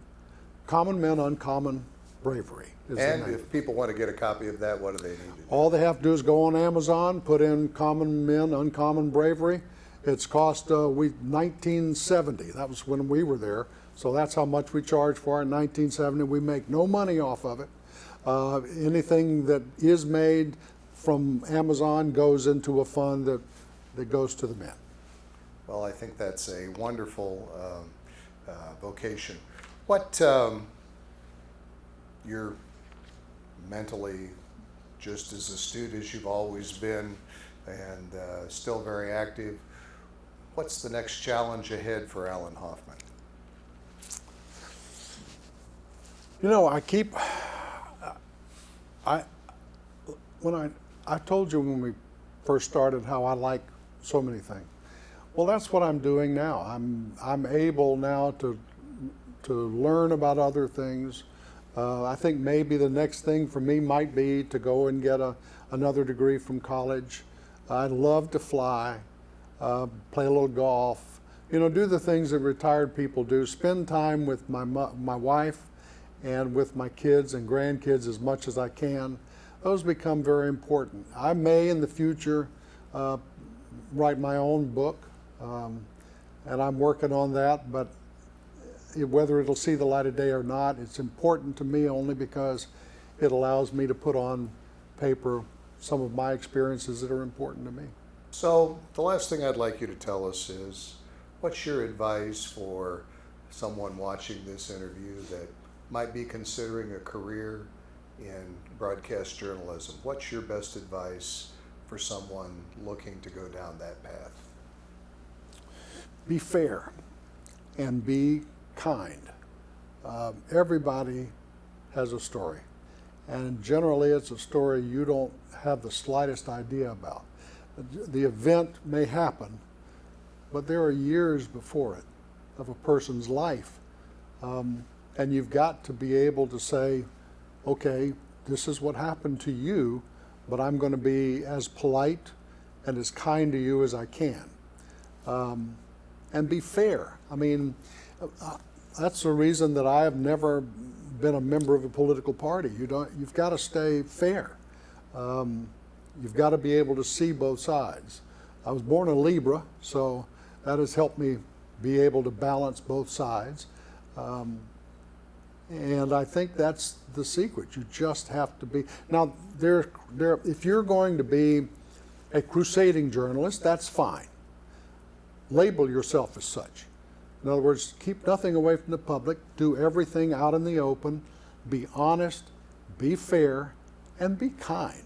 Speaker 1: Common Men, Uncommon Bravery is the
Speaker 2: And
Speaker 1: name.
Speaker 2: if people want to get a copy of that, what do they need to do?
Speaker 1: All they have to do is go on Amazon, put in Common Men, Uncommon Bravery. It's cost $19.70. That was when we were there. So that's how much we charged for it in 1970. We make no money off of it. Anything that is made from Amazon goes into a fund that goes to the men.
Speaker 2: Well, I think that's a wonderful vocation. What, you're mentally just as astute as you've always been, and still very active. What's the next challenge ahead for Allan Hoffman?
Speaker 1: I told you when we first started how I like so many things. Well, that's what I'm doing now. I'm able now to learn about other things. I think maybe the next thing for me might be to go and get another degree from college. I love to fly, play a little golf, do the things that retired people do. Spend time with my wife and with my kids and grandkids as much as I can. Those become very important. I may in the future write my own book, and I'm working on that, but whether it'll see the light of day or not, it's important to me only because it allows me to put on paper some of my experiences that are important to me.
Speaker 2: So the last thing I'd like you to tell us is, what's your advice for someone watching this interview that might be considering a career in broadcast journalism? What's your best advice for someone looking to go down that path?
Speaker 1: Be fair and be kind. Everybody has a story, and generally it's a story you don't have the slightest idea about. The event may happen, but there are years before it of a person's life, and you've got to be able to say, okay, this is what happened to you, but I'm going to be as polite and as kind to you as I can. And be fair. I mean, that's the reason that I have never been a member of a political party. You've got to stay fair. You've got to be able to see both sides. I was born a Libra, so that has helped me be able to balance both sides. And I think that's the secret. You just have to be. Now, if you're going to be a crusading journalist, that's fine. Label yourself as such. In other words, keep nothing away from the public, do everything out in the open, be honest, be fair, and be kind.